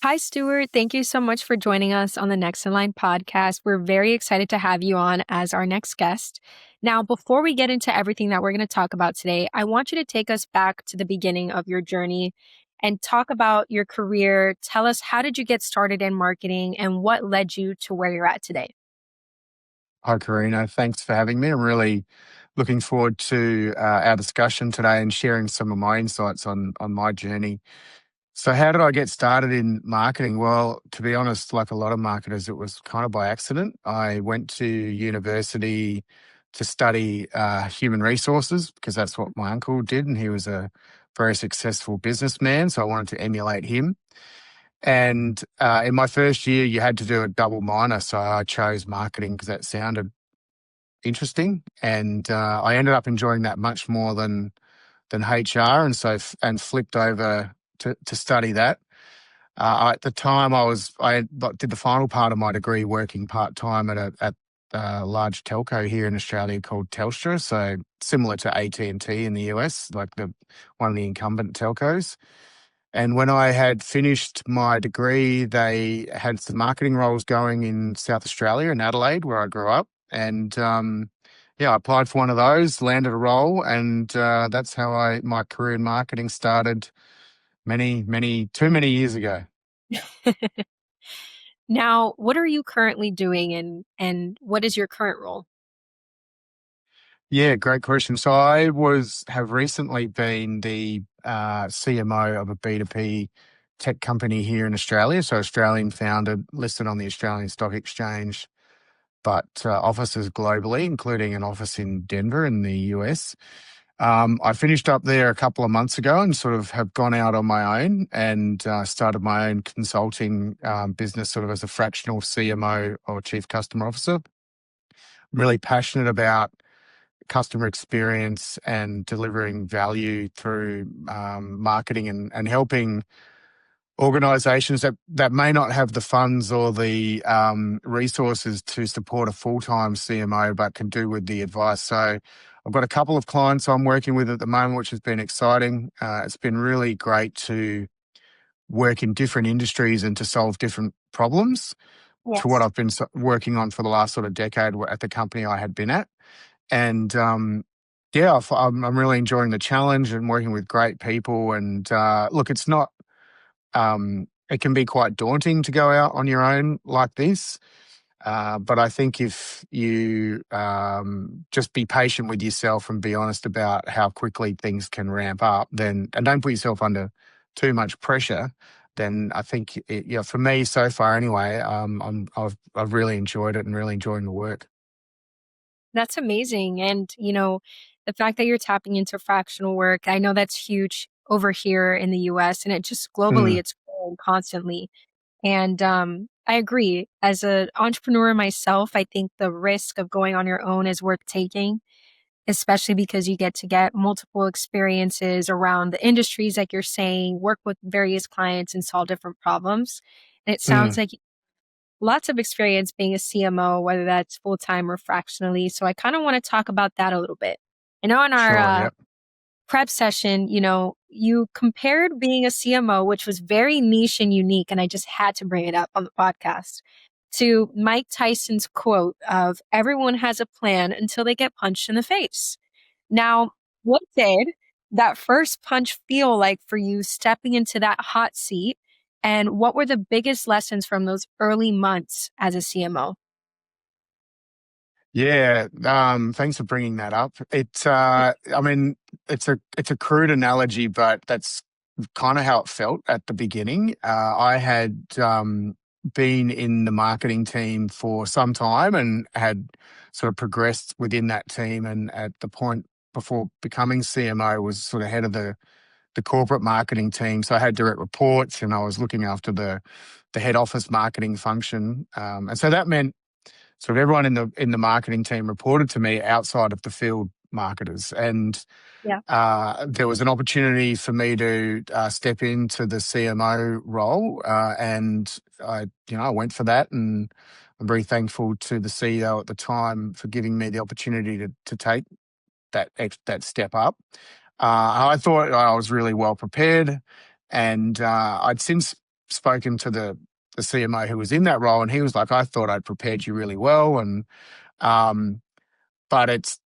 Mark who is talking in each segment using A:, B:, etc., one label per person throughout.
A: Hi, Stuart. Thank you so much for joining us on the Next in Line podcast. We're very excited to have you on as our next guest. Now, before we get into everything that we're going to talk about today, I want you to take us back to the beginning of your journey and talk about your career. Tell us, how did you get started in marketing and what led you to where you're at today?
B: Hi, Karina. Thanks for having me. I'm really looking forward to our discussion today and sharing some of my insights on my journey. So, how did I get started in marketing? Well, to be honest, like a lot of marketers, it was kind of by accident. I went to university to study human resources because that's what my uncle did, and he was a very successful businessman. So, I wanted to emulate him. And in my first year, you had to do a double minor. So, I chose marketing because that sounded interesting, and I ended up enjoying that much more than HR, and so and flipped over to study that. At the time, did the final part of my degree working part time at a large telco here in Australia called Telstra, so similar to AT&T in the US, like the one of the incumbent telcos. And when I had finished my degree, they had some marketing roles going in South Australia, in Adelaide, where I grew up. And yeah, I applied for one of those, landed a role, and that's how my career in marketing started too many years ago.
A: Now, what are you currently doing and what is your current role?
B: Yeah, great question. So have recently been the CMO of a B2B tech company here in Australia. So Australian founded, listed on the Australian Stock Exchange, but offices globally, including an office in Denver in the US. I finished up there a couple of months ago and sort of have gone out on my own and started my own consulting business sort of as a fractional CMO or Chief Customer Officer. I'm really passionate about customer experience and delivering value through marketing and helping organizations that may not have the funds or the resources to support a full-time CMO, but can do with the advice. So I've got a couple of clients I'm working with at the moment, which has been exciting. It's been really great to work in different industries and to solve different problems to what
A: Yes.
B: I've been working on for the last sort of decade at the company I had been at. And yeah, I'm really enjoying the challenge and working with great people. And look, it's not, it can be quite daunting to go out on your own like this. But I think if you just be patient with yourself and be honest about how quickly things can ramp up, and don't put yourself under too much pressure, then I think, for me so far anyway, I've really enjoyed it and really enjoying the work.
A: That's amazing. And, the fact that you're tapping into fractional work, I know that's huge over here in the US and it just globally,
B: Mm,
A: it's growing constantly. And I agree. As an entrepreneur myself, I think the risk of going on your own is worth taking, especially because you get to get multiple experiences around the industries, like you're saying, work with various clients and solve different problems. And it sounds
B: mm,
A: like lots of experience being a CMO, whether that's full time or fractionally. So I kind of want to talk about that a little bit. I know in our
B: sure, yep.
A: prep session, you compared being a CMO, which was very niche and unique, and I just had to bring it up on the podcast, to Mike Tyson's quote of everyone has a plan until they get punched in the face. Now, what did that first punch feel like for you stepping into that hot seat? And what were the biggest lessons from those early months as a CMO?
B: Yeah, thanks for bringing that up. I mean, it's a crude analogy, but that's kind of how it felt at the beginning. I had been in the marketing team for some time and had sort of progressed within that team, and at the point before becoming CMO was sort of head of the corporate marketing team. So I had direct reports, and I was looking after the head office marketing function, and so that meant sort of everyone in the marketing team reported to me outside of the field marketers, and
A: Yeah.
B: there was an opportunity for me to step into the CMO role, and I went for that, and I'm very thankful to the CEO at the time for giving me the opportunity to take that step up. I thought I was really well prepared, and I'd since spoken to the CMO who was in that role, and he was like, "I thought I'd prepared you really well," and um, but it's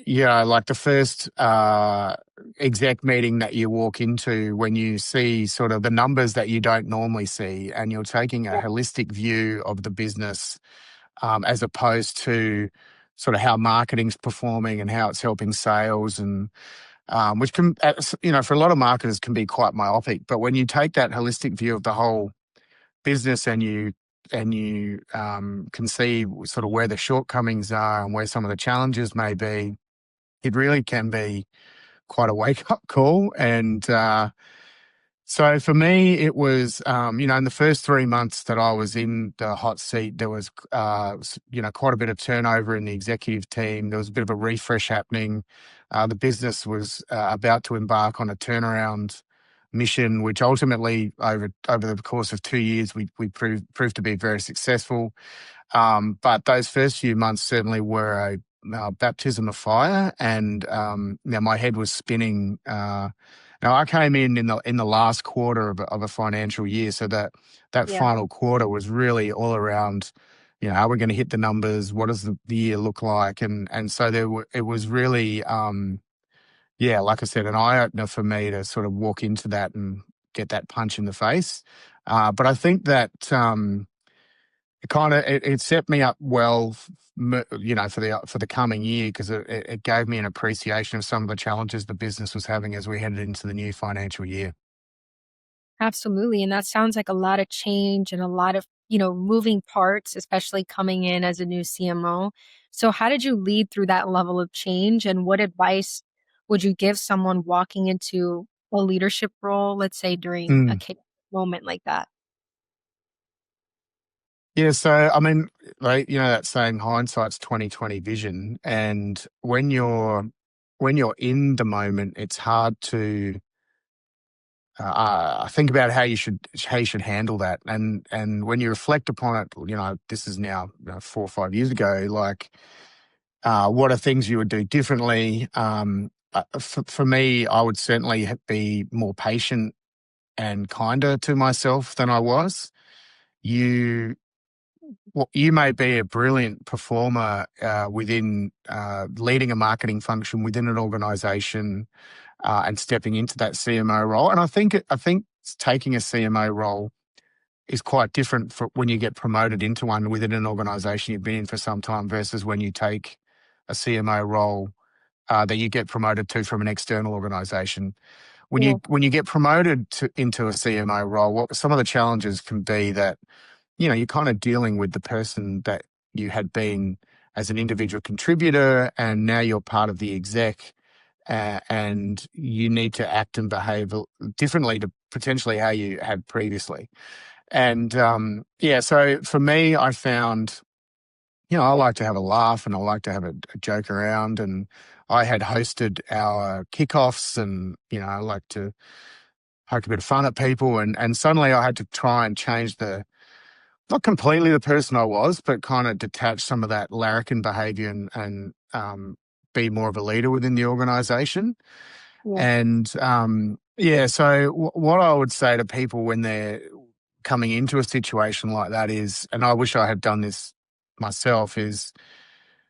B: like the first exec meeting that you walk into when you see sort of the numbers that you don't normally see, and you're taking a
A: Yeah.
B: holistic view of the business as opposed to sort of how marketing's performing and how it's helping sales, and which can, for a lot of marketers can be quite myopic. But when you take that holistic view of the whole business and you can see sort of where the shortcomings are and where some of the challenges may be, it really can be quite a wake up call. And so for me, it was, in the first 3 months that I was in the hot seat, there was, quite a bit of turnover in the executive team. There was a bit of a refresh happening. The business was about to embark on a turnaround mission, which ultimately, over the course of 2 years, we proved to be very successful. But those first few months certainly were a baptism of fire, and my head was spinning. Now I came in the last quarter of a financial year, so that
A: Yeah.
B: final quarter was really all around. Are we going to hit the numbers? What does the year look like? And so it was really, like I said, an eye opener for me to sort of walk into that and get that punch in the face. But I think that. It set me up well, for the coming year, because it gave me an appreciation of some of the challenges the business was having as we headed into the new financial year.
A: Absolutely. And that sounds like a lot of change and a lot of, moving parts, especially coming in as a new CMO. So, how did you lead through that level of change? And what advice would you give someone walking into a leadership role, let's say during a
B: Mm.
A: moment like that?
B: Yeah, so I mean, like, that saying, hindsight's 2020 vision, and when you're in the moment, it's hard to think about how you should handle that, and when you reflect upon it, this is now 4 or 5 years ago. Like, what are things you would do differently? For me, I would certainly be more patient and kinder to myself than I was. You you may be a brilliant performer within leading a marketing function within an organization, and stepping into that CMO role. And I think taking a CMO role is quite different for when you get promoted into one within an organization you've been in for some time versus when you take a CMO role that you get promoted to from an external organization. When
A: Yeah.
B: you when you get promoted into a CMO role, what some of the challenges can be that you're kind of dealing with the person that you had been as an individual contributor, and now you're part of the exec, and you need to act and behave differently to potentially how you had previously. And so for me, I found, I like to have a laugh and I like to have a joke around. And I had hosted our kickoffs, and, I like to poke a bit of fun at people. And suddenly I had to try and change not completely the person I was, but kind of detach some of that larrikin behavior and be more of a leader within the organization.
A: Yeah.
B: And so what I would say to people when they're coming into a situation like that is, and I wish I had done this myself, is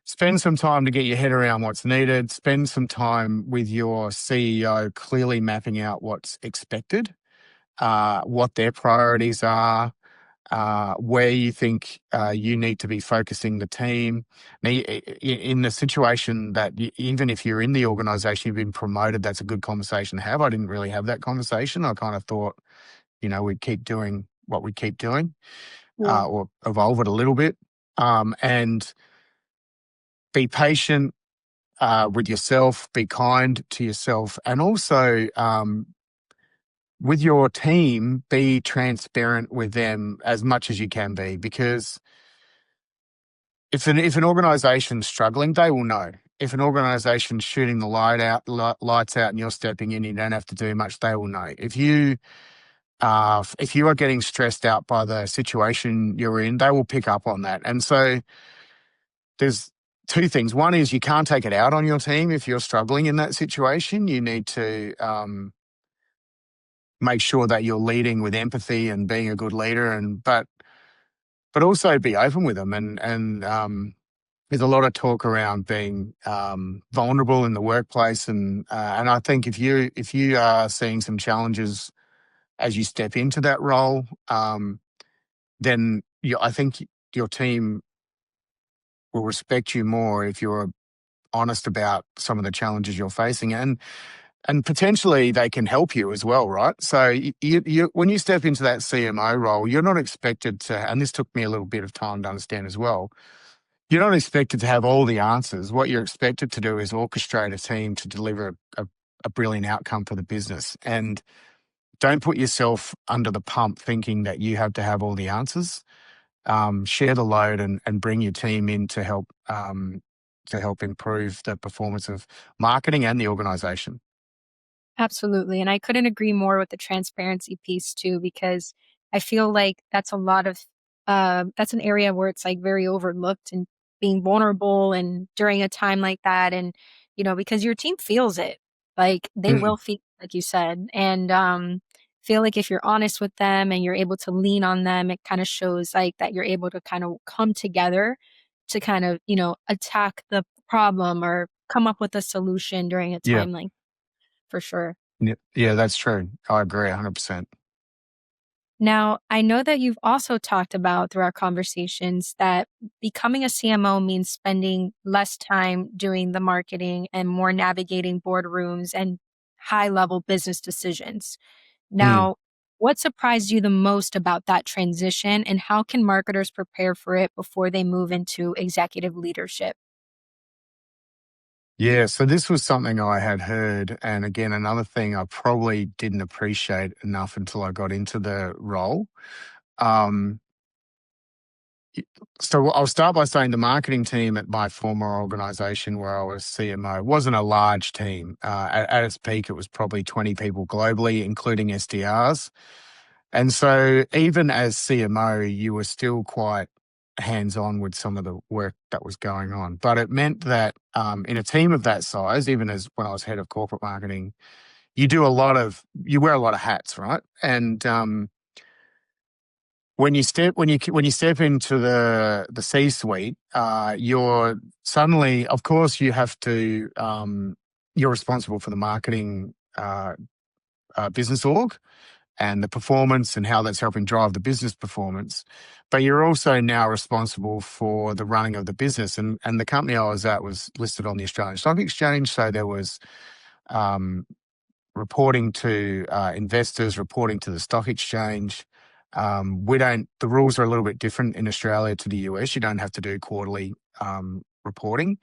B: spend some time to get your head around what's needed, spend some time with your CEO clearly mapping out what's expected, what their priorities are, where you think you need to be focusing the team. Now, in the situation that even if you're in the organisation, you've been promoted, that's a good conversation to have. I didn't really have that conversation. I kind of thought, we'd keep doing what we keep doing,
A: Yeah.
B: or evolve it a little bit, and be patient with yourself, be kind to yourself, and also with your team, be transparent with them as much as you can be, because if an organization's struggling, they will know. If an organization's shooting the lights out, and you're stepping in, you don't have to do much, they will know. If you are getting stressed out by the situation you're in, they will pick up on that. And so there's two things. One is you can't take it out on your team if you're struggling in that situation. You need to make sure that you're leading with empathy and being a good leader, and but also be open with them. And there's a lot of talk around being vulnerable in the workplace, and I think if you are seeing some challenges as you step into that role, then I think your team will respect you more if you're honest about some of the challenges you're facing, and potentially they can help you as well, right? So when you step into that CMO role, you're not expected to, and this took me a little bit of time to understand as well. You're not expected to have all the answers. What you're expected to do is orchestrate a team to deliver a brilliant outcome for the business, and don't put yourself under the pump thinking that you have to have all the answers. Share the load and bring your team in to help improve the performance of marketing and the organization.
A: Absolutely. And I couldn't agree more with the transparency piece too, because I feel like that's a lot of that's an area where it's like very overlooked and being vulnerable and during a time like that. And, because your team feels it. Like they
B: Mm,
A: will feel like you said. And feel like if you're honest with them and you're able to lean on them, it kind of shows like that you're able to kind of come together to kind of, attack the problem or come up with a solution during a
B: yeah,
A: time like for sure.
B: yeah, yeah, that's true. I agree 100%.
A: Now, I know that you've also talked about through our conversations that becoming a CMO means spending less time doing the marketing and more navigating boardrooms and high level business decisions.
B: Mm.
A: Now, what surprised you the most about that transition, and how can marketers prepare for it before they move into executive leadership?
B: Yeah, so this was something I had heard, and again, another thing I probably didn't appreciate enough until I got into the role. Um, y- so I'll start by saying the marketing team at my former organization where I was CMO wasn't a large team. At its peak, it was probably 20 people globally, including SDRs. And so even as CMO, you were still quite hands-on with some of the work that was going on. But it meant that in a team of that size, even as when I was head of corporate marketing, you wear a lot of hats, right? And when you step into the C-suite, you're suddenly, of course, you have to you're responsible for the marketing business org and the performance and how that's helping drive the business performance. But you're also now responsible for the running of the business. And the company I was at was listed on the Australian Stock Exchange. So there was um, reporting to investors, reporting to the stock exchange. The rules are a little bit different in Australia to the US. You don't have to do quarterly reporting.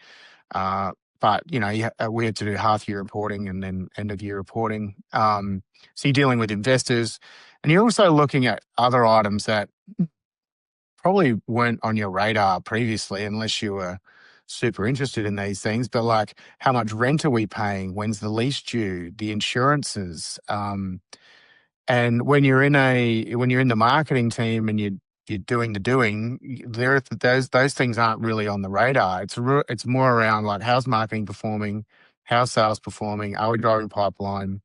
B: Uh, but we had to do half year reporting and then end of year reporting. So you're dealing with investors, and you're also looking at other items that probably weren't on your radar previously, unless you were super interested in these things. But like, how much rent are we paying? When's the lease due? The insurances. And when you're in the marketing team and you're doing the doing, those things aren't really on the radar. It's more around like, how's marketing performing, how's sales performing, are we driving pipeline?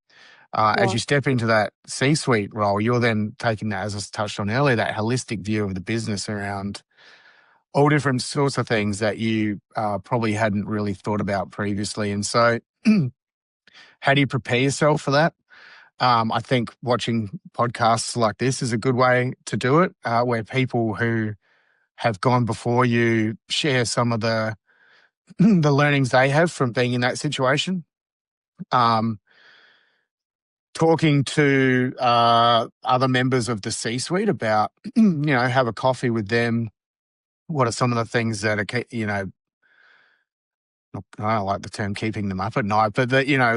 B: As
A: Yeah.
B: you step into that C-suite role, you're then taking that, as I touched on earlier, that holistic view of the business around all different sorts of things that you probably hadn't really thought about previously. And so, how do you prepare yourself for that? I think watching podcasts like this is a good way to do it, where people who have gone before you share some of the the learnings they have from being in that situation. Um, Talking to other members of the C-suite about, have a coffee with them. What are some of the things that I don't like the term keeping them up at night, but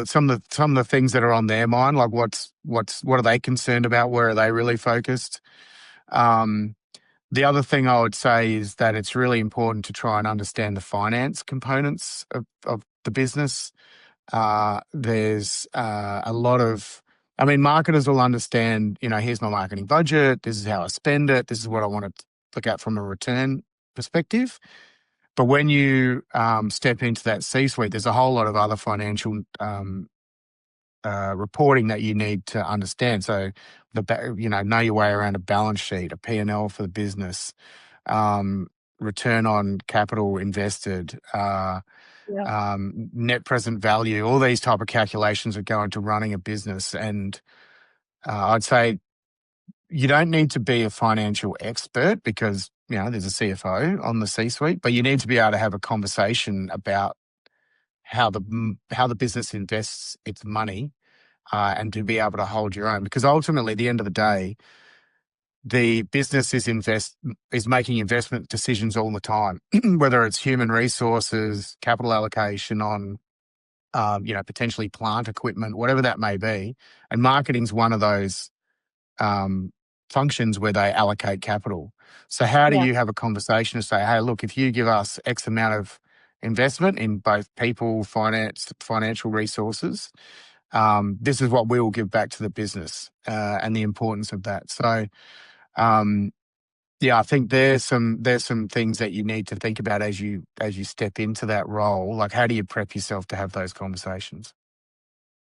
B: some of the things that are on their mind, like what are they concerned about? Where are they really focused? Um, the other thing I would say is that it's really important to try and understand the finance components of the business. There's a lot of, I mean, marketers will understand, here's my marketing budget, this is how I spend it, this is what I want to look at from a return perspective. But when you step into that C-suite, there's a whole lot of other financial reporting that you need to understand. So know your way around a balance sheet, a P&L for the business, return on capital invested,
A: Yeah.
B: net present value, all these type of calculations that go into running a business. And I'd say you don't need to be a financial expert because, there's a CFO on the C-suite, but you need to be able to have a conversation about how the business invests its money, and to be able to hold your own. Because ultimately, at the end of the day, the business is making investment decisions all the time, whether it's human resources, capital allocation on, potentially plant equipment, whatever that may be. And marketing's one of those functions where they allocate capital. So how do
A: Yeah.
B: you have a conversation to say, hey, look, if you give us X amount of investment in both people, financial resources, this is what we will give back to the business, and the importance of that. So, I think there's some things that you need to think about as you step into that role. Like, how do you prep yourself to have those conversations?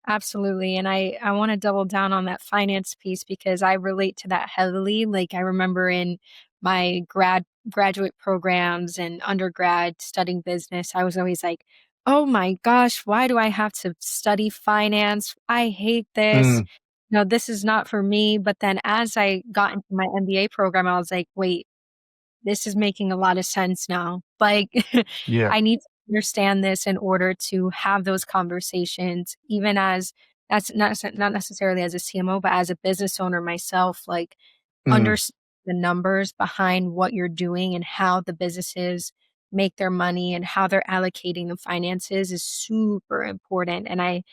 A: Absolutely. And I want to double down on that finance piece because I relate to that heavily. Like I remember in my graduate programs and undergrad studying business, I was always like, oh my gosh, why do I have to study finance? I hate this.
B: Mm,
A: No, this is not for me. But then as I got into my MBA program, I was like, wait, this is making a lot of sense now. Like,
B: yeah.
A: I need to understand this in order to have those conversations, even as that's not necessarily as a CMO, but as a business owner myself, like
B: Mm,
A: understand the numbers behind what you're doing and how the businesses make their money and how they're allocating the finances is super important. And I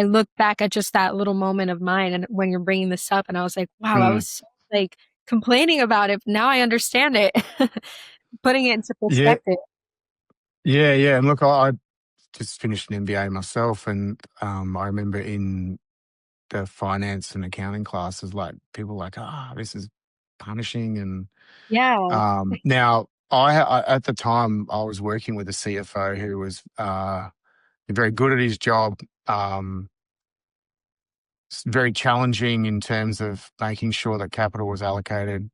A: look back at just that little moment of mine and when you're bringing this up, and I was like, wow, I
B: mm.
A: was like complaining about it. Now I understand it, putting it into
B: Yeah,
A: perspective.
B: yeah. And look, I just finished an MBA myself, and I remember in the finance and accounting classes, like people were like, this is punishing. And
A: Yeah.
B: now at the time I was working with a CFO who was very good at his job, very challenging in terms of making sure that capital was allocated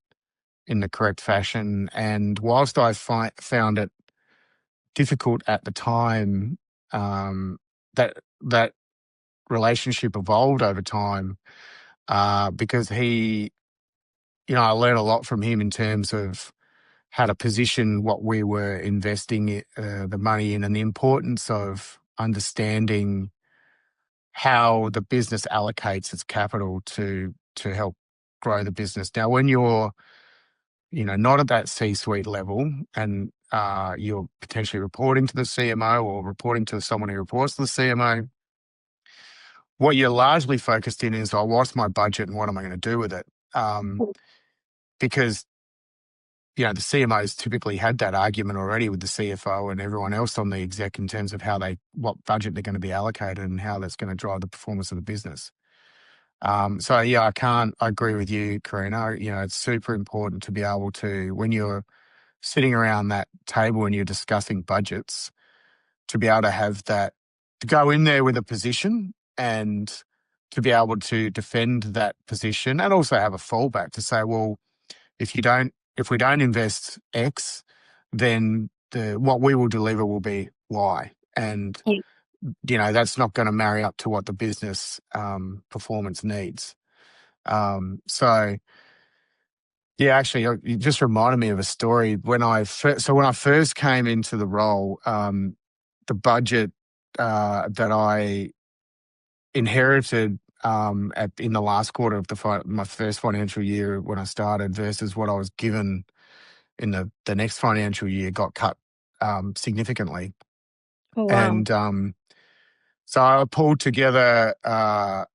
B: in the correct fashion. And whilst I found it difficult at the time, that relationship evolved over time, because I learned a lot from him in terms of how to position what we were investing the money in, and the importance of understanding how the business allocates its capital to help grow the business. Now, when you're not at that C-suite level, and you're potentially reporting to the CMO or reporting to someone who reports to the CMO, what you're largely focused in is, oh, what's my budget and what am I going to do with it? Because the CMOs typically had that argument already with the CFO and everyone else on the exec in terms of what budget they're going to be allocated and how that's going to drive the performance of the business. So yeah, I agree with you, Karina. It's super important to be able to, when you're sitting around that table and you're discussing budgets, to be able to have that, to go in there with a position and to be able to defend that position, and also have a fallback to say, well, if we don't invest X, then what we will deliver will be Y. And, that's not going to marry up to what the business performance needs. So yeah, actually, you just reminded me of a story. When I first came into the role, the budget that I inherited in the last quarter of my first financial year when I started versus what I was given in the next financial year got cut significantly.
A: Oh, wow.
B: And so I pulled together, I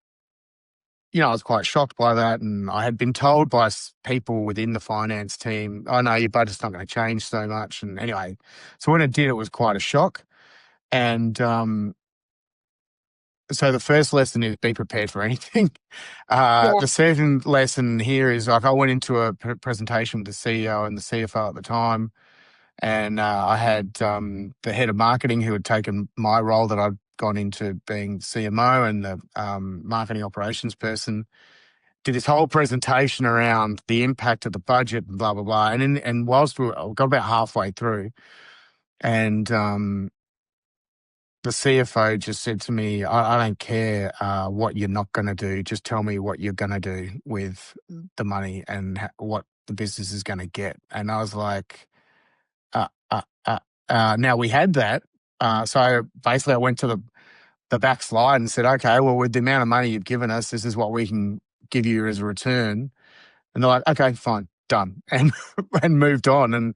B: was quite shocked by that. And I had been told by people within the finance team, oh, no, your budget's not going to change so much. And anyway, so when it did, it was quite a shock. And so the first lesson is be prepared for anything.
A: Yeah.
B: The second lesson here is, like, I went into a presentation with the CEO and the CFO at the time, And I had the head of marketing who had taken my role that I'd gone into being CMO, and the marketing operations person did this whole presentation around the impact of the budget and blah, blah, blah. And whilst I got about halfway through, and the CFO just said to me, I don't care what you're not going to do. Just tell me what you're going to do with the money and what the business is going to get. And I was like, uh, uh, uh, now we had that. So basically I went to the back slide and said, okay, well, with the amount of money you've given us, this is what we can give you as a return. And they're like, okay, fine, done. And moved on. And,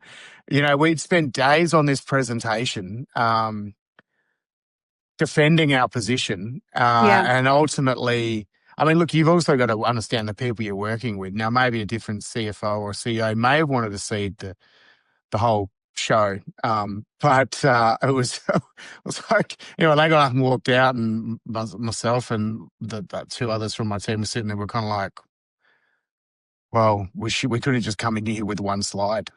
B: we'd spent days on this presentation, defending our position.
A: Yeah.
B: And ultimately, I mean, look, you've also got to understand the people you're working with. Now, maybe a different CFO or CEO may have wanted to see the whole show. But it was, it was like, they got up and walked out, and myself and the two others from my team were sitting there. We're kind of like, well, we could have just come in here with one slide.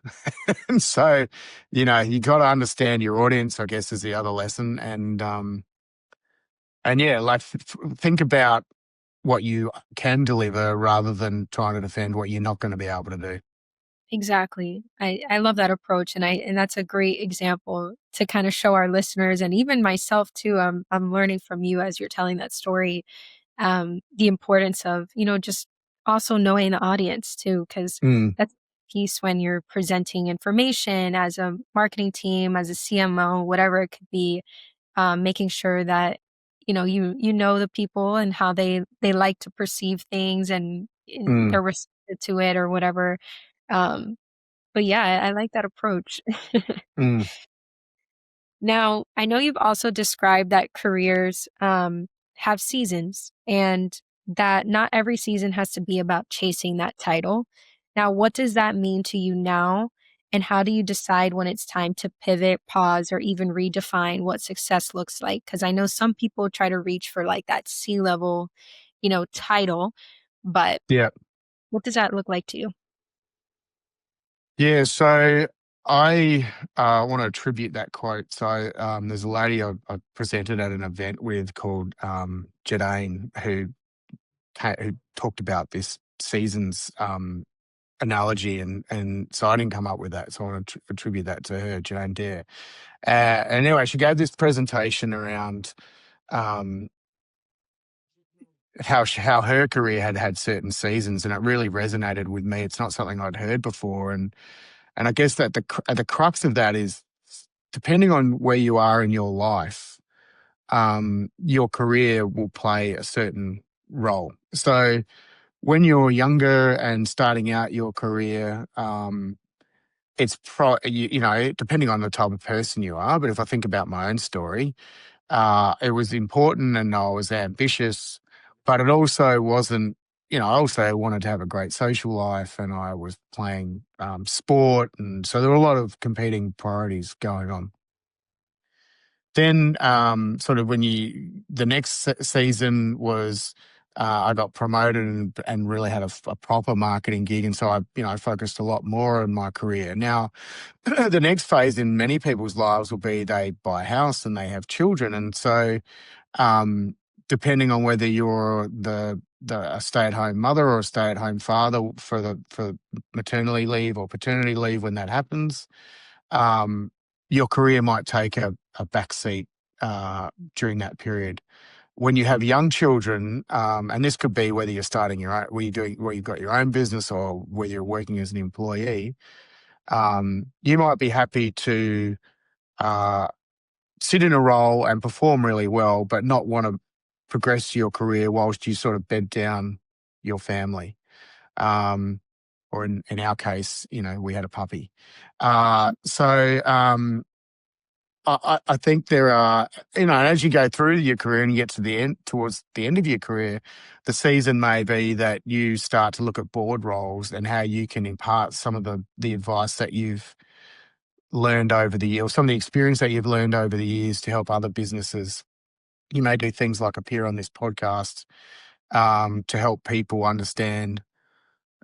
B: And so, you got to understand your audience, I guess, is the other lesson. And yeah, like think about what you can deliver rather than trying to defend what you're not going to be able to do.
A: Exactly. I love that approach, and that's a great example to kind of show our listeners and even myself too. I'm learning from you as you're telling that story, the importance of, just also knowing the audience too, because
B: Mm,
A: that's a piece when you're presenting information as a marketing team, as a CMO, whatever it could be, making sure that you know the people and how they like to perceive things, and
B: mm,
A: they're receptive to it or whatever. Um, but yeah, I like that approach.
B: mm.
A: Now, I know you've also described that careers have seasons and that not every season has to be about chasing that title. Now, what does that mean to you now? And how do you decide when it's time to pivot, pause, or even redefine what success looks like? Because I know some people try to reach for like that C-level, title, but
B: Yeah.
A: what does that look like to you?
B: Yeah. So I want to attribute that quote. So there's a lady I presented at an event with called Jadane, who talked about this seasons analogy, and so I didn't come up with that. So I want to attribute that to her, Jane Dare. And anyway, she gave this presentation around um, how her career had certain seasons, and it really resonated with me. It's not something I'd heard before, and I guess that the crux of that is, depending on where you are in your life, your career will play a certain role. So when you're younger and starting out your career, it's depending on the type of person you are. But if I think about my own story, it was important and I was ambitious, but it also wasn't. I also wanted to have a great social life, and I was playing sport, and so there were a lot of competing priorities going on. Then, sort of the next season was, I got promoted and really had a proper marketing gig, and so I focused a lot more on my career. Now, the next phase in many people's lives will be they buy a house and they have children, and so um, depending on whether you're a stay-at-home mother or a stay-at-home father for maternity leave or paternity leave when that happens, um, your career might take a back seat during that period. When you have young children, and this could be whether you're starting your own, where you've got your own business or whether you're working as an employee, you might be happy to uh, sit in a role and perform really well, but not want to progress your career whilst you sort of bed down your family. Um, or in our case, we had a puppy. So I think there are, as you go through your career and you get to the end, towards the end of your career, the season may be that you start to look at board roles and how you can impart some of the advice that you've learned over the years, some of the experience that you've learned over the years to help other businesses. You may do things like appear on this podcast to help people understand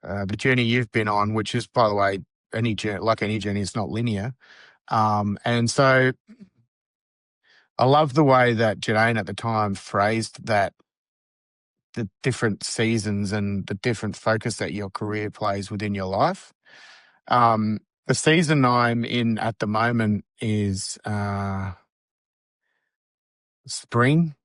B: the journey you've been on, which is, by the way, any journey, like any journey, is not linear. And so I love the way that Jane at the time phrased that the different seasons and the different focus that your career plays within your life. The season I'm in at the moment is spring.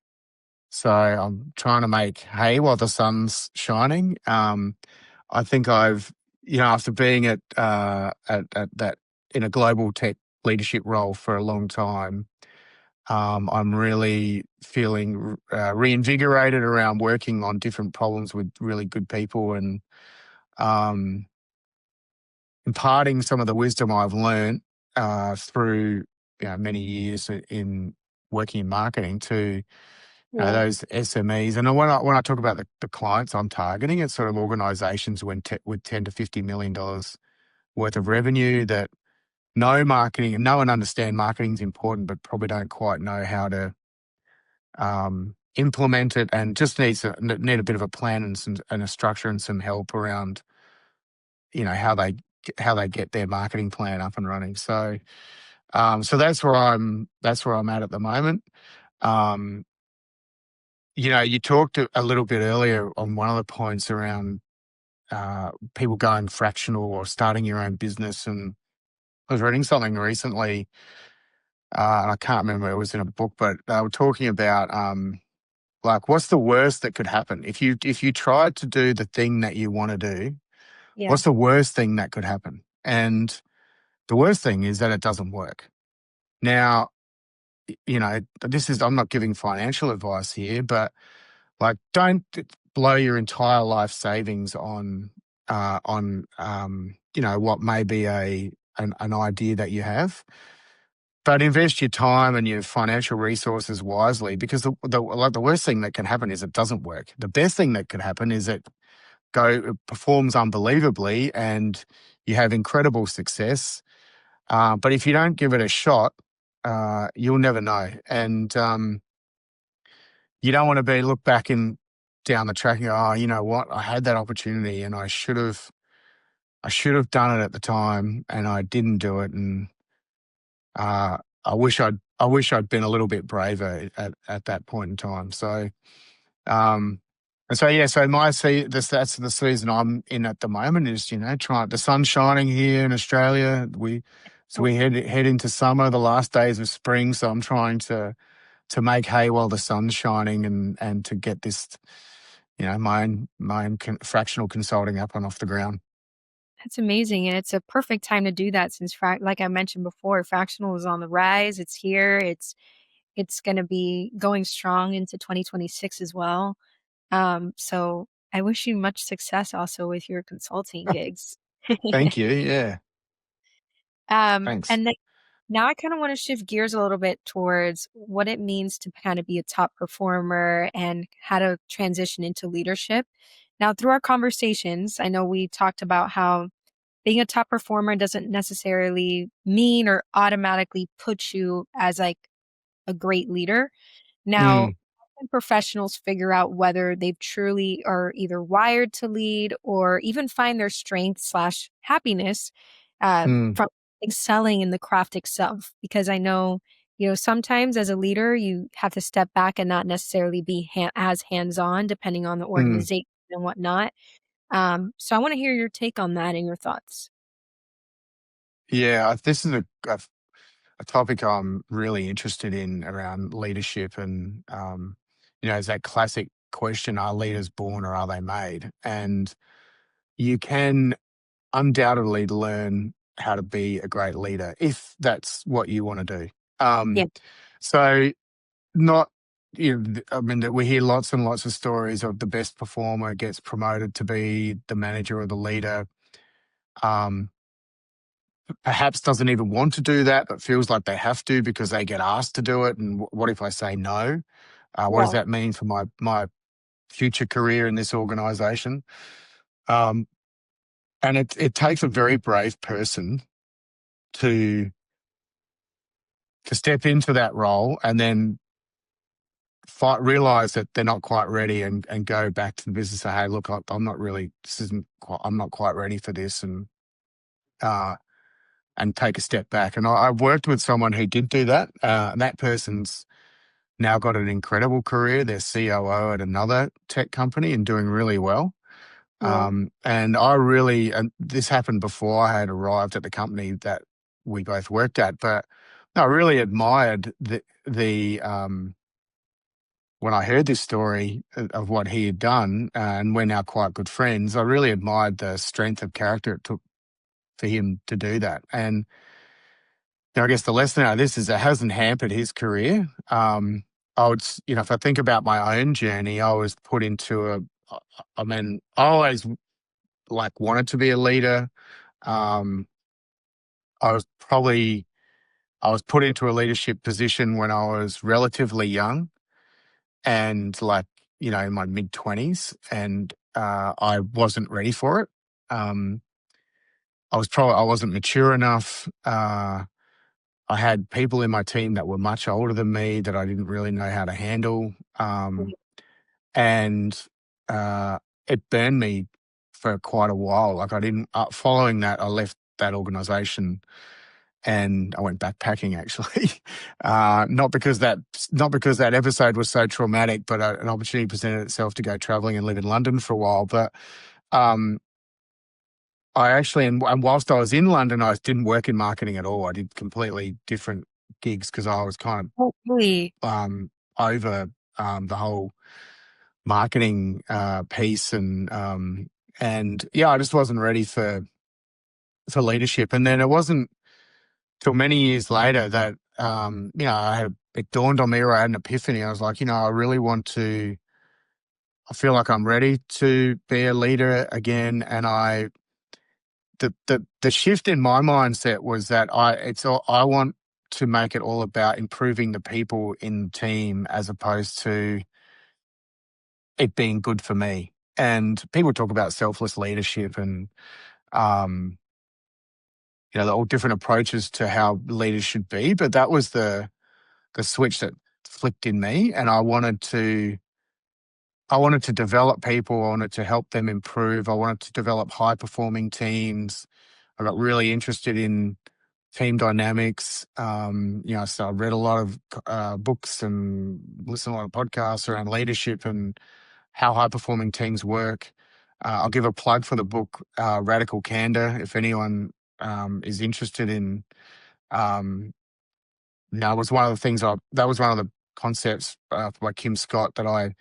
B: So I'm trying to make hay while the sun's shining. I think after being at that in a global tech leadership role for a long time, I'm really feeling reinvigorated around working on different problems with really good people and um, imparting some of the wisdom I've learned through many years in working in marketing to
A: Cool.
B: those SMEs. And when I talk about the clients I'm targeting, it's sort of organisations with $10 to $50 million worth of revenue that know marketing and know and understand marketing is important, but probably don't quite know how to implement it, and just need a bit of a plan and a structure and some help around how they get their marketing plan up and running. So that's where I'm at the moment. Um, you talked a little bit earlier on one of the points around people going fractional or starting your own business, and I was reading something recently, and I can't remember, it was in a book, but they were talking about like, what's the worst that could happen if you tried to do the thing that you want to do?
A: Yeah.
B: What's the worst thing that could happen? And the worst thing is that it doesn't work. Now, I'm not giving financial advice here, but like, don't blow your entire life savings on what may be an idea that you have, but invest your time and your financial resources wisely, because the worst thing that can happen is it doesn't work. The best thing that could happen is it performs unbelievably and you have incredible success. But if you don't give it a shot, you'll never know. And you don't want to look back down the track and go, oh, you know what? I had that opportunity and I should have done it at the time and I didn't do it. And uh, I wish I'd been a little bit braver at that point in time. So um, and so yeah, so that's the season I'm in at the moment, is the sun's shining here in Australia. We head into summer, the last days of spring. So I'm trying to make hay while the sun's shining, and to get this, my own fractional consulting up and off the ground.
A: That's amazing, and it's a perfect time to do that since like I mentioned before, fractional is on the rise. It's here. It's going to be going strong into 2026 as well. So I wish you much success also with your consulting gigs.
B: Thank you. Yeah. Thanks.
A: And now I kind of want to shift gears a little bit towards what it means to kind of be a top performer and how to transition into leadership. Now, through our conversations, I know we talked about how being a top performer doesn't necessarily mean or automatically put you as like a great leader. Now,
B: Mm,
A: helping professionals figure out whether they've truly are either wired to lead or even find their strength slash happiness
B: mm,
A: from excelling in the craft itself. Because I know, sometimes as a leader, you have to step back and not necessarily be as hands on, depending on the
B: mm.
A: organization and whatnot. So I want to hear your take on that and your thoughts.
B: Yeah, this is a topic I'm really interested in around leadership, and is that classic question: Are leaders born or are they made? And you can undoubtedly learn how to be a great leader if that's what you want to do.
A: Yeah.
B: So not, I mean, that we hear lots and lots of stories of the best performer gets promoted to be the manager or the leader. Um, Perhaps doesn't even want to do that, but feels like they have to because they get asked to do it. And what if I say no? What does
A: Yeah.
B: that mean for my future career in this organization? Um, and it takes a very brave person to step into that role and then realize that they're not quite ready, and go back to the business and say, hey, look, I'm not really, I'm not quite ready for this. And uh, and take a step back. And I worked with someone who did do that. And that person's now got an incredible career. They're COO at another tech company and doing really well.
A: Wow.
B: And this happened before I had arrived at the company that we both worked at, but I really admired when I heard this story of what he had done, and we're now quite good friends. I really admired the strength of character it took for him to do that. And I guess the lesson out of this is it hasn't hampered his career. If I think about my own journey, I was put into I always wanted to be a leader. Um, I was probably, I was put into a leadership position when I was relatively young and in my mid-20s, and I wasn't ready for it. Um, I wasn't mature enough. I had people in my team that were much older than me that I didn't really know how to handle. And uh, it burned me for quite a while. Following that, I left that organization and I went backpacking actually. Not because that episode was so traumatic, but an opportunity presented itself to go traveling and live in London for a while. But um, I actually, and whilst I was in London, I didn't work in marketing at all. I did completely different gigs because I was kind
A: Oh, really?
B: of over the whole marketing piece, and yeah, I just wasn't ready for leadership. And then it wasn't till many years later that it dawned on me, or I had an epiphany. I was like, I really want to. I feel like I'm ready to be a leader again, and the shift in my mindset was that I want to make it all about improving the people in the team as opposed to it being good for me. And people talk about selfless leadership and um, all different approaches to how leaders should be, but that was the switch that flipped in me, and I wanted to develop people. I wanted to help them improve. I wanted to develop high performing teams. I got really interested in team dynamics. So I read a lot of books and listened to a lot of podcasts around leadership and how high performing teams work. I'll give a plug for the book Radical Candor if anyone is interested in. Um, it was one of the things that was one of the concepts by Kim Scott that I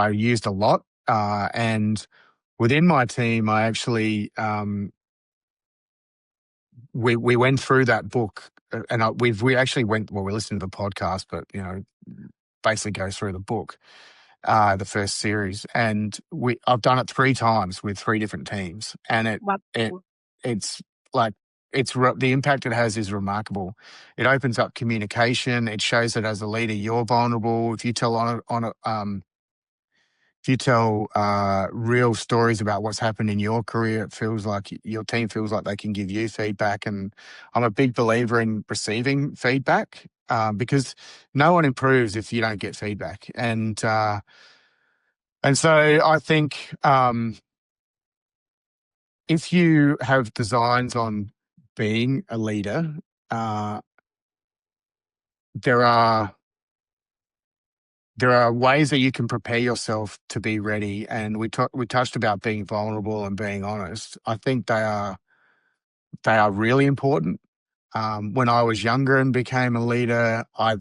B: used a lot. And within my team, I actually we went through that book, and we actually went. Well, we listened to the podcast, but basically go through the book, the first series, and I've done it 3 times with 3 different teams, and
A: Wow.
B: it's like the impact it has is remarkable. It opens up communication. It shows that as a leader, you're vulnerable. If you tell real stories about what's happened in your career, it feels like your team feels like they can give you feedback. And I'm a big believer in receiving feedback because no one improves if you don't get feedback. And so I think if you have designs on being a leader, uh, there are there are ways that you can prepare yourself to be ready. And we touched about being vulnerable and being honest. I think they are really important. When I was younger and became a leader, I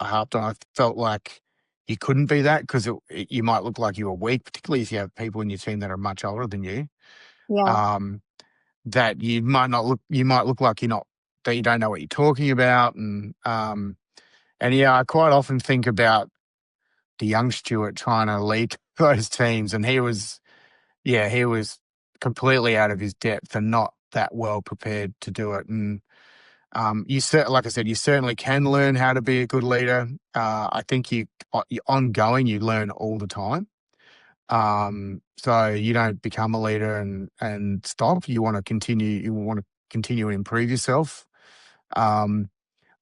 B: harped on. I felt like you couldn't be that because you might look like you were weak, particularly if you have people in your team that are much older than you.
A: Yeah.
B: Um, that you might look like that you don't know what you're talking about, and yeah, I quite often think about the young Stuart trying to lead those teams, and he was completely out of his depth and not that well prepared to do it. And like I said, you certainly can learn how to be a good leader. I think ongoing, you learn all the time. So you don't become a leader and stop. You want to continue. You want to continue and improve yourself.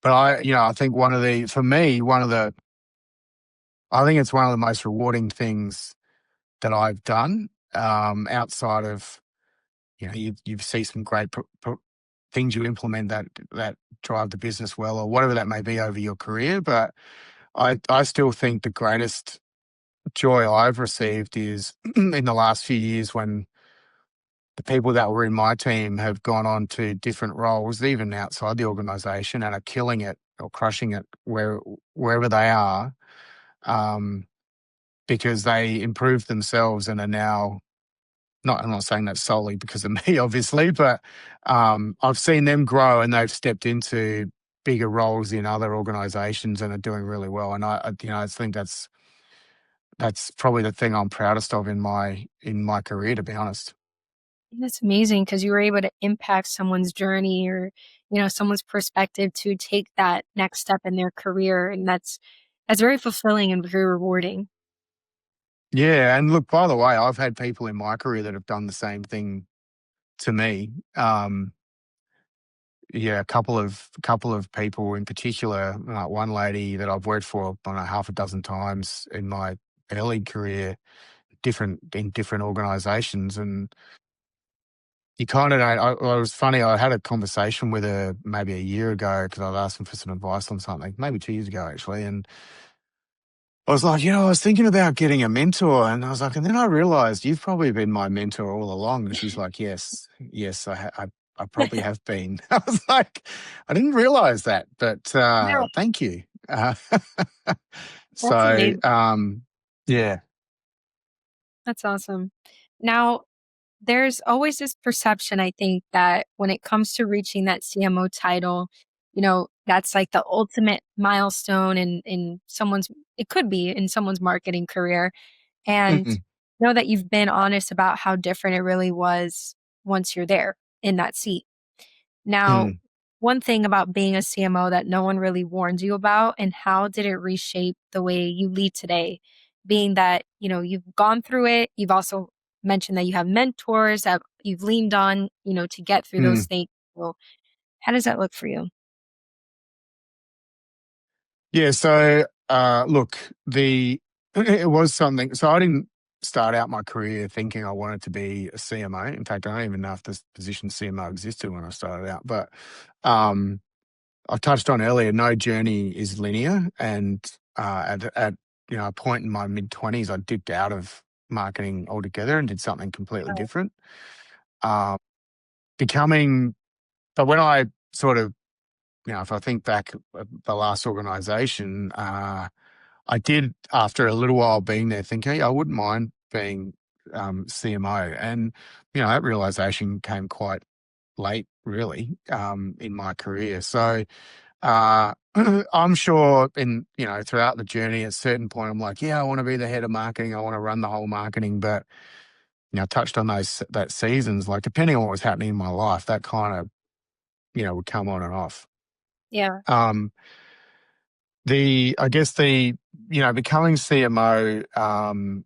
B: But I think for me, I think it's one of the most rewarding things that I've done outside of, you see some great things you implement that drive the business well, or whatever that may be over your career. But I still think the greatest joy I've received is in the last few years when the people that were in my team have gone on to different roles, even outside the organization, and are killing it or crushing it wherever they are, um, because they improved themselves and are now not. I'm not saying that solely because of me, obviously, but I've seen them grow and they've stepped into bigger roles in other organizations and are doing really well. And I think that's probably the thing I'm proudest of in my career, to be honest.
A: That's amazing because you were able to impact someone's journey or, someone's perspective to take that next step in their career. And that's very fulfilling and very rewarding.
B: Yeah, and look, by the way, I've had people in my career that have done the same thing to me. Yeah, a couple of people in particular. One lady that I've worked for, I don't know, half a dozen times in my early career, different organisations, and you kind of don't. It was funny. I had a conversation with her maybe a year ago because I'd asked them for some advice on something, maybe 2 years ago actually, and I was like, I was thinking about getting a mentor, and I was like, and then I realized you've probably been my mentor all along. And she's like, yes, yes, I probably have been. I was like, I didn't realize that, but
A: Yeah,
B: thank you.
A: that's
B: So,
A: amazing.
B: yeah.
A: That's awesome. Now, there's always this perception, I think, that when it comes to reaching that CMO title, that's like the ultimate milestone in someone's, it could be in someone's marketing career. And
B: Mm-mm,
A: know that you've been honest about how different it really was once you're there in that seat. Now,
B: mm.
A: one thing about being a CMO that no one really warns you about, and how did it reshape the way you lead today? Being that, you've gone through it, you've also mentioned that you have mentors that you've leaned on, to get through those
B: Mm.
A: things. So how does that look for you?
B: Yeah. So, look, it was something. So I didn't start out my career thinking I wanted to be a CMO. In fact, I don't even know if this position CMO existed when I started out. But um, I touched on earlier, no journey is linear, and at a point in my mid-20s, I dipped out of marketing altogether and did something completely different. Um, becoming, but when I sort of, if I think back at the last organization, I did, after a little while being there, think, hey, I wouldn't mind being CMO. And, that realization came quite late, really, in my career. So I'm sure throughout the journey, at a certain point, I'm like, yeah, I want to be the head of marketing. I want to run the whole marketing. But, I touched on that seasons, like depending on what was happening in my life, that kind of, would come on and off.
A: Yeah.
B: Um, I guess becoming CMO,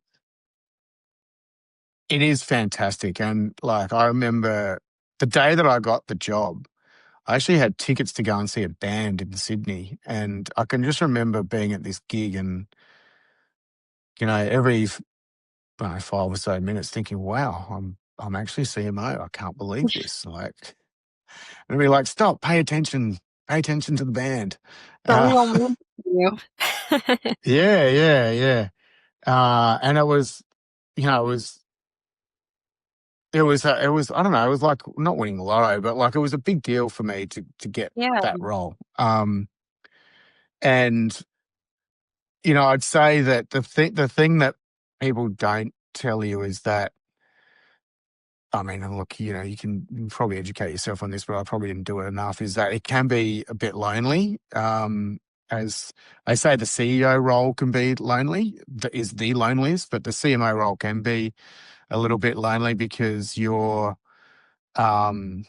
B: it is fantastic. And like, I remember the day that I got the job, I actually had tickets to go and see a band in Sydney. And I can just remember being at this gig and, every 5 or so minutes thinking, wow, I'm actually CMO. I can't believe this. Like, and be like, stop, pay attention to the band. Uh,
A: Someone will you.
B: yeah, yeah, yeah. And it was I don't know, it was like not winning the lotto, but like it was a big deal for me to get
A: Yeah.
B: that role. And I'd say that the thing that people don't tell you is that, I mean, and look, you can probably educate yourself on this, but I probably didn't do it enough, is that it can be a bit lonely. As they say, the CEO role can be lonely, is the loneliest, but the CMO role can be a little bit lonely because um,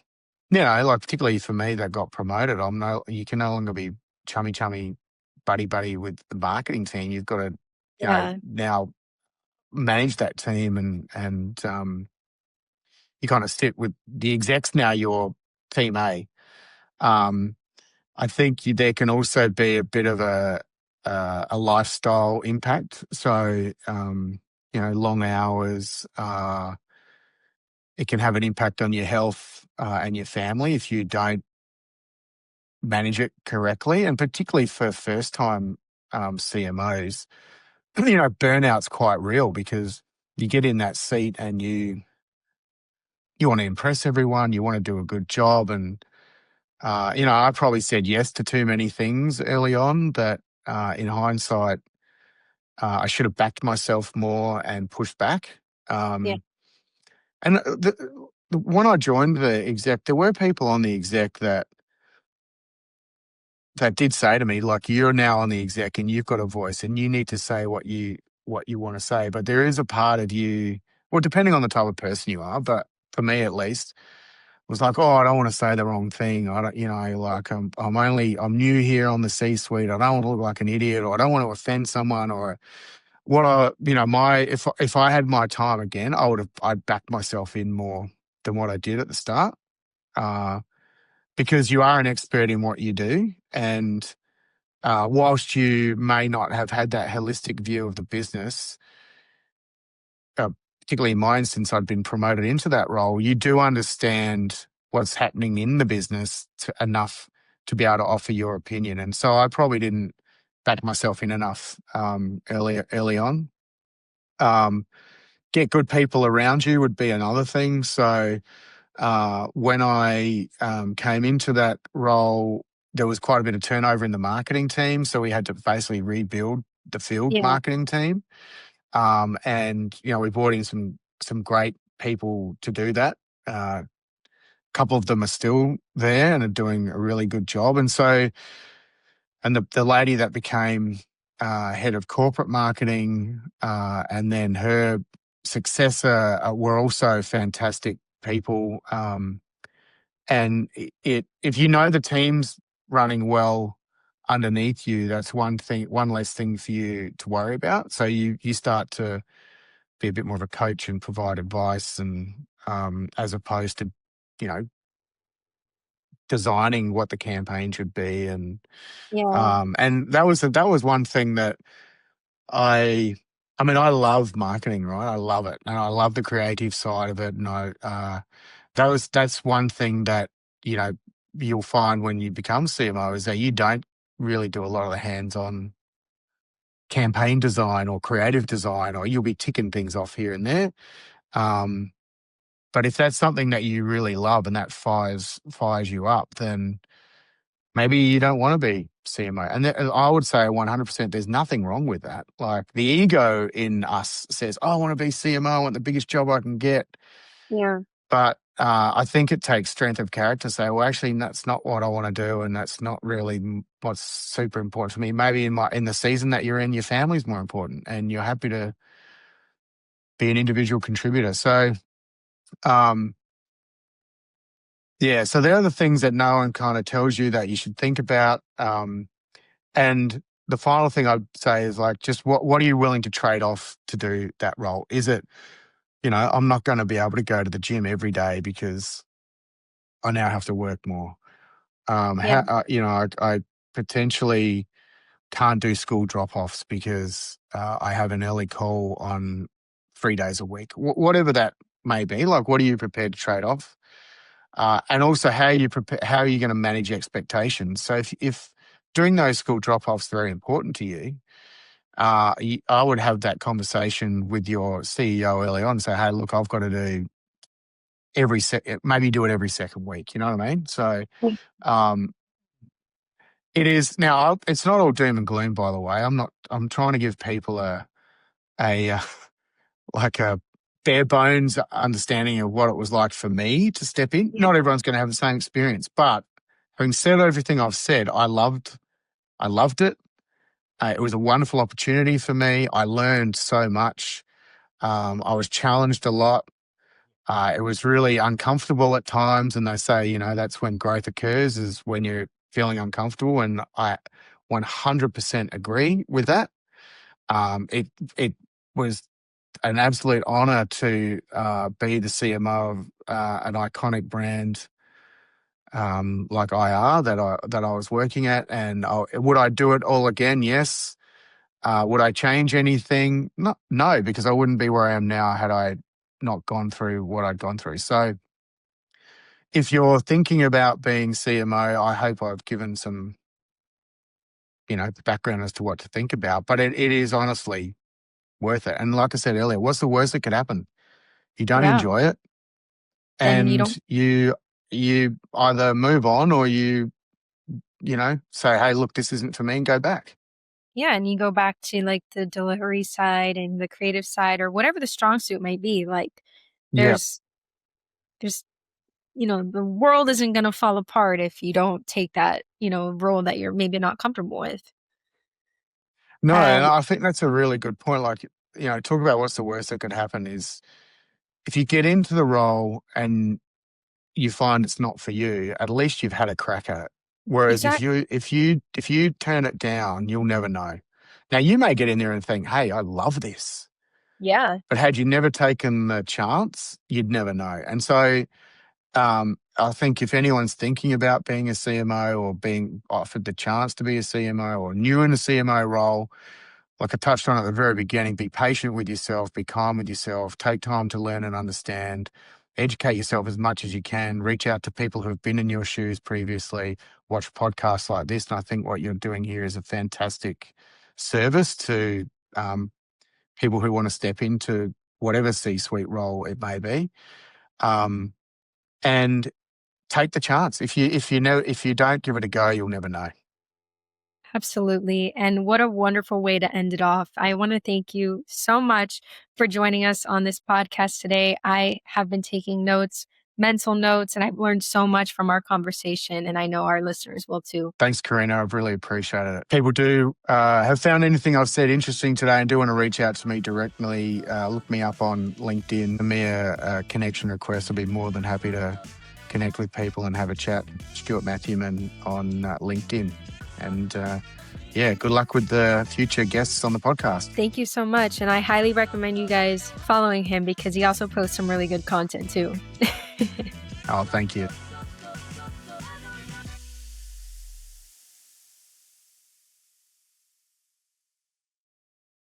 B: like particularly for me that got promoted, you can no longer be chummy, buddy with the marketing team. You've got to,
A: Yeah.
B: now manage that team and you kind of sit with the execs now, you're team A. Um, I think there can also be a bit of a lifestyle impact. So, long hours, it can have an impact on your health and your family if you don't manage it correctly, and particularly for first-time CMOs, burnout's quite real because you get in that seat and you want to impress everyone, you want to do a good job, and I probably said yes to too many things early on that, in hindsight, I should have backed myself more and pushed back.
A: Yeah.
B: Um, and when I joined the exec, there were people on the exec that did say to me, like, you're now on the exec and you've got a voice and you need to say what you want to say. But there is a part of you, well, depending on the type of person you are, but for me at least, was like, oh, I don't want to say the wrong thing. I don't, like I'm new here on the C-suite. I don't want to look like an idiot, or I don't want to offend someone, or if I had my time again, I'd back myself in more than what I did at the start, uh, because you are an expert in what you do, and whilst you may not have had that holistic view of the business, uh, particularly in my instance, I'd been promoted into that role, you do understand what's happening in the business enough to be able to offer your opinion. And so I probably didn't back myself in enough early on. Get good people around you would be another thing. So when I came into that role, there was quite a bit of turnover in the marketing team. So we had to basically rebuild the field
A: Yeah.
B: marketing team. And we brought in some great people to do that. A couple of them are still there and are doing a really good job. And so, and the lady that became head of corporate marketing, and then her successor, were also fantastic people. And if you know the team's running well underneath you, that's one less thing for you to worry about. So you start to be a bit more of a coach and provide advice, and as opposed to, you know, designing what the campaign should be.
A: Yeah.
B: And that was one thing that I mean, I love marketing, right? I love it, and I love the creative side of it. And that's one thing that, you know, you'll find when you become CMO is that you don't really do a lot of the hands-on campaign design or creative design, or you'll be ticking things off here and there. Um, but if that's something that you really love and that fires you up, then maybe you don't want to be CMO. And I would say 100%, there's nothing wrong with that. Like, the ego in us says, oh, I want to be CMO, I want the biggest job I can get.
A: Yeah.
B: But I think it takes strength of character to say, well, actually, that's not what I want to do, and that's not really what's super important for me. Maybe in the season that you're in, your family's more important, and you're happy to be an individual contributor. So, um, yeah, so there are the things that no one kind of tells you that you should think about. And the final thing I'd say is, like, just what are you willing to trade off to do that role? Is it, I'm not going to be able to go to the gym every day because I now have to work more.
A: Yeah.
B: I potentially can't do school drop-offs because I have an early call on 3 days a week. Whatever that may be, like, what are you prepared to trade off? And also, how are you going to manage expectations? So if doing those school drop-offs very important to you, I would have that conversation with your CEO early on and say, hey, look, I've got to do maybe do it every second week. You know what I mean? So um, it is now. It's not all doom and gloom, by the way. I'm trying to give people a like a bare bones understanding of what it was like for me to step in.
A: Yeah.
B: Not everyone's going to have the same experience, but having said everything I've said, I loved it. It was a wonderful opportunity for me. I learned so much. I was challenged a lot. It was really uncomfortable at times, and they say, that's when growth occurs, is when you're feeling uncomfortable, and I 100% agree with that. It was an absolute honor to be the CMO of an iconic brand like IR that I was working at. And would I do it all again? Yes. Would I change anything? No, because I wouldn't be where I am now had I not gone through what I'd gone through. So if you're thinking about being CMO, I hope I've given some, the background as to what to think about, but it is honestly worth it. And like I said earlier, what's the worst that could happen? You don't
A: Yeah.
B: enjoy it,
A: Then you
B: and
A: don't,
B: you either move on or you say, hey, look, this isn't for me, and go back.
A: yeah. And you go back to like the delivery side and the creative side or whatever the strong suit may be. Like
B: Yeah.
A: there's, there's, the world isn't going to fall apart if you don't take that, role that you're maybe not comfortable with.
B: No, and
A: And
B: I think that's a really good point. Like, talk about what's the worst that could happen is if you get into the role and you find it's not for you, at least you've had a crack at it. Whereas if
A: exact,
B: you turn it down, you'll never know. Now you may get in there and think, hey, I love this.
A: yeah,
B: But had you never taken the chance, you'd never know. And so I think if anyone's thinking about being a CMO or being offered the chance to be a CMO or new in a CMO role, like I touched on at the very beginning, be patient with yourself, be calm with yourself, take time to learn and understand, educate yourself as much as you can, reach out to people who have been in your shoes previously, watch podcasts like this. And I think what you're doing here is a fantastic service to people who want to step into whatever C-suite role it may be. And take the chance. If you don't give it a go, you'll never know.
A: absolutely. And what a wonderful way to end it off. I want to thank you so much for joining us on this podcast today. I have been taking notes, mental notes, and I've learned so much from our conversation. And I know our listeners will too.
B: Thanks, Karina. I've really appreciated it. People do have found anything I've said interesting today and do want to reach out to me directly. Look me up on LinkedIn. Send me a connection request. I'll be more than happy to connect with people and have a chat. Stuart Matthewman on LinkedIn. And good luck with the future guests on the podcast.
A: Thank you so much. And I highly recommend you guys following him because he also posts some really good content too.
B: Oh, thank you.